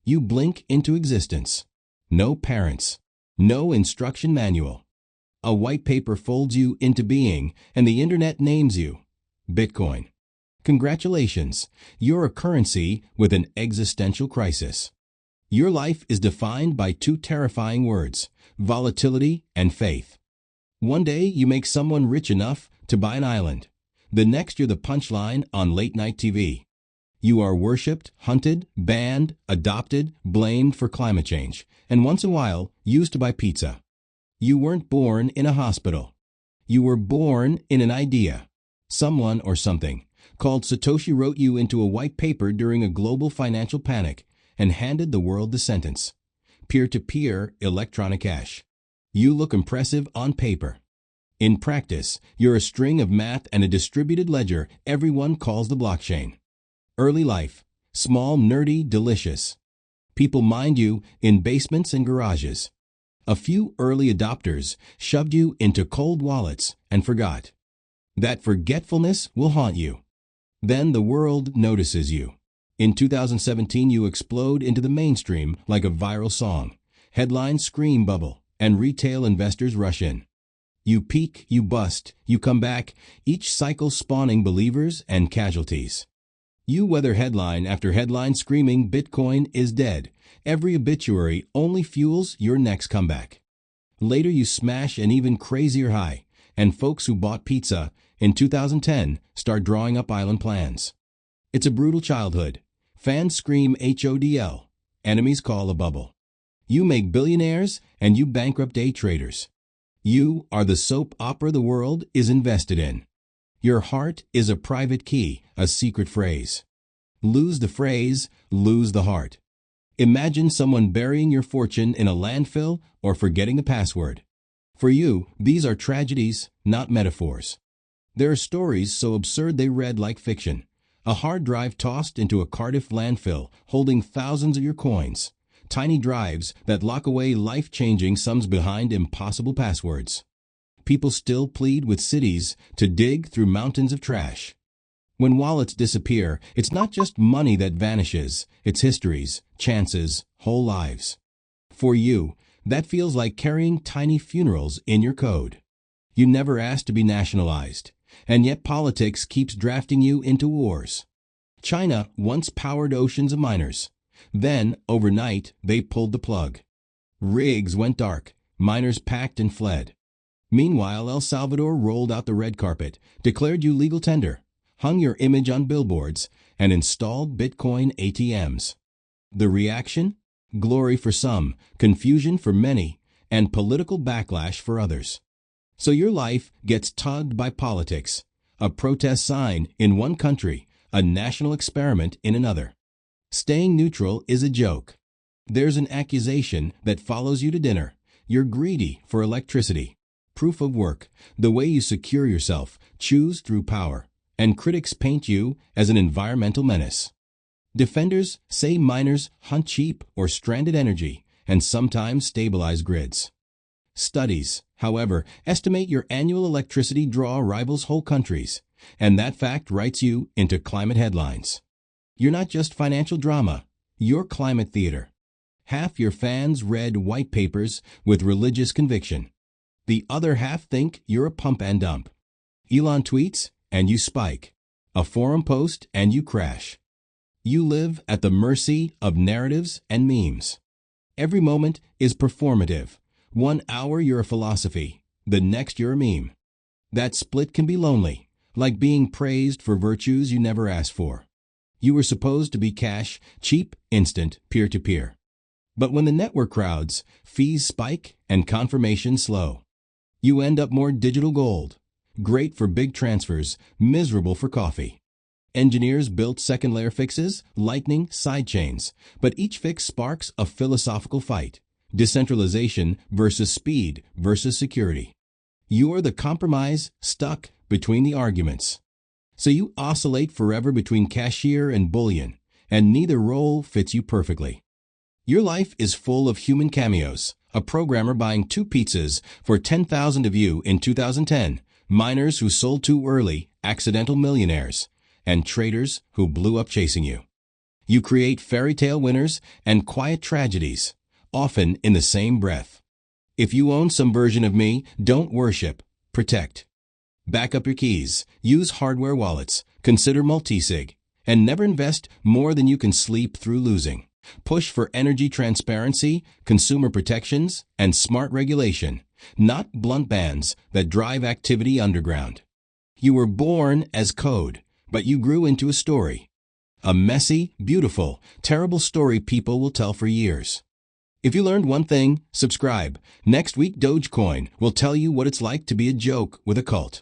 You blink into existence. No parents. No instruction manual. A white paper folds you into being, and the internet names you Bitcoin. Congratulations, you're a currency with an existential crisis. Your life is defined by two terrifying words: volatility and faith. One day you make someone rich enough to buy an island. The next you're the punchline on late-night TV. You are worshipped, hunted, banned, adopted, blamed for climate change, and once in a while used to buy pizza. You weren't born in a hospital. You were born in an idea. Someone or something called Satoshi wrote you into a white paper during a global financial panic and handed the world the sentence: peer-to-peer electronic cash. You look impressive on paper. In practice, you're a string of math and a distributed ledger everyone calls the blockchain. Early life: small, nerdy, delicious. People mined you in basements and garages. A few early adopters shoved you into cold wallets and forgot. That forgetfulness will haunt you. Then the world notices you. In 2017, you explode into the mainstream like a viral song. Headlines scream bubble, and retail investors rush in. You peak, you bust, you come back, each cycle spawning believers and casualties. You weather headline after headline screaming Bitcoin is dead. Every obituary only fuels your next comeback. Later you smash an even crazier high, and folks who bought pizza in 2010 start drawing up island plans. It's a brutal childhood. Fans scream HODL. Enemies call a bubble. You make billionaires and you bankrupt day traders. You are the soap opera the world is invested in. Your heart is a private key, a secret phrase. Lose the phrase, lose the heart. Imagine someone burying your fortune in a landfill or forgetting the password. For you, these are tragedies, not metaphors. There are stories so absurd they read like fiction. A hard drive tossed into a Cardiff landfill holding thousands of your coins. Tiny drives that lock away life-changing sums behind impossible passwords. People still plead with cities to dig through mountains of trash. When wallets disappear, it's not just money that vanishes, it's histories, chances, whole lives. For you, that feels like carrying tiny funerals in your code. You never asked to be nationalized, and yet politics keeps drafting you into wars. China once powered oceans of miners. Then, overnight, they pulled the plug. Rigs went dark, miners packed and fled. Meanwhile, El Salvador rolled out the red carpet, declared you legal tender, hung your image on billboards, and installed Bitcoin ATMs. The reaction? Glory for some, confusion for many, and political backlash for others. So your life gets tugged by politics, a protest sign in one country, a national experiment in another. Staying neutral is a joke. There's an accusation that follows you to dinner. You're greedy for electricity. Proof of work, the way you secure yourself, choose through power. And critics paint you as an environmental menace. Defenders say miners hunt cheap or stranded energy and sometimes stabilize grids. Studies, however, estimate your annual electricity draw rivals whole countries, and that fact writes you into climate headlines. You're not just financial drama, you're climate theater. Half your fans read white papers with religious conviction. The other half think you're a pump and dump. Elon tweets, and you spike. A forum post, and you crash. You live at the mercy of narratives and memes. Every moment is performative. 1 hour you're a philosophy, the next you're a meme. That split can be lonely, like being praised for virtues you never asked for. You were supposed to be cash, cheap, instant, peer-to-peer. But when the network crowds, fees spike and confirmation slow. You end up more digital gold. Great for big transfers, miserable for coffee. Engineers built second-layer fixes, lightning, sidechains, but each fix sparks a philosophical fight. Decentralization versus speed versus security. You're the compromise stuck between the arguments. So you oscillate forever between cashier and bullion, and neither role fits you perfectly. Your life is full of human cameos. A programmer buying 2 pizzas for 10,000 of you in 2010, miners who sold too early, accidental millionaires, and traders who blew up chasing you. You create fairy tale winners and quiet tragedies, often in the same breath. If you own some version of me, don't worship, protect. Back up your keys, use hardware wallets, consider multisig, and never invest more than you can sleep through losing. Push for energy transparency, consumer protections, and smart regulation, not blunt bans that drive activity underground. You were born as code, but you grew into a story. A messy, beautiful, terrible story people will tell for years. If you learned one thing, subscribe. Next week, Dogecoin will tell you what it's like to be a joke with a cult.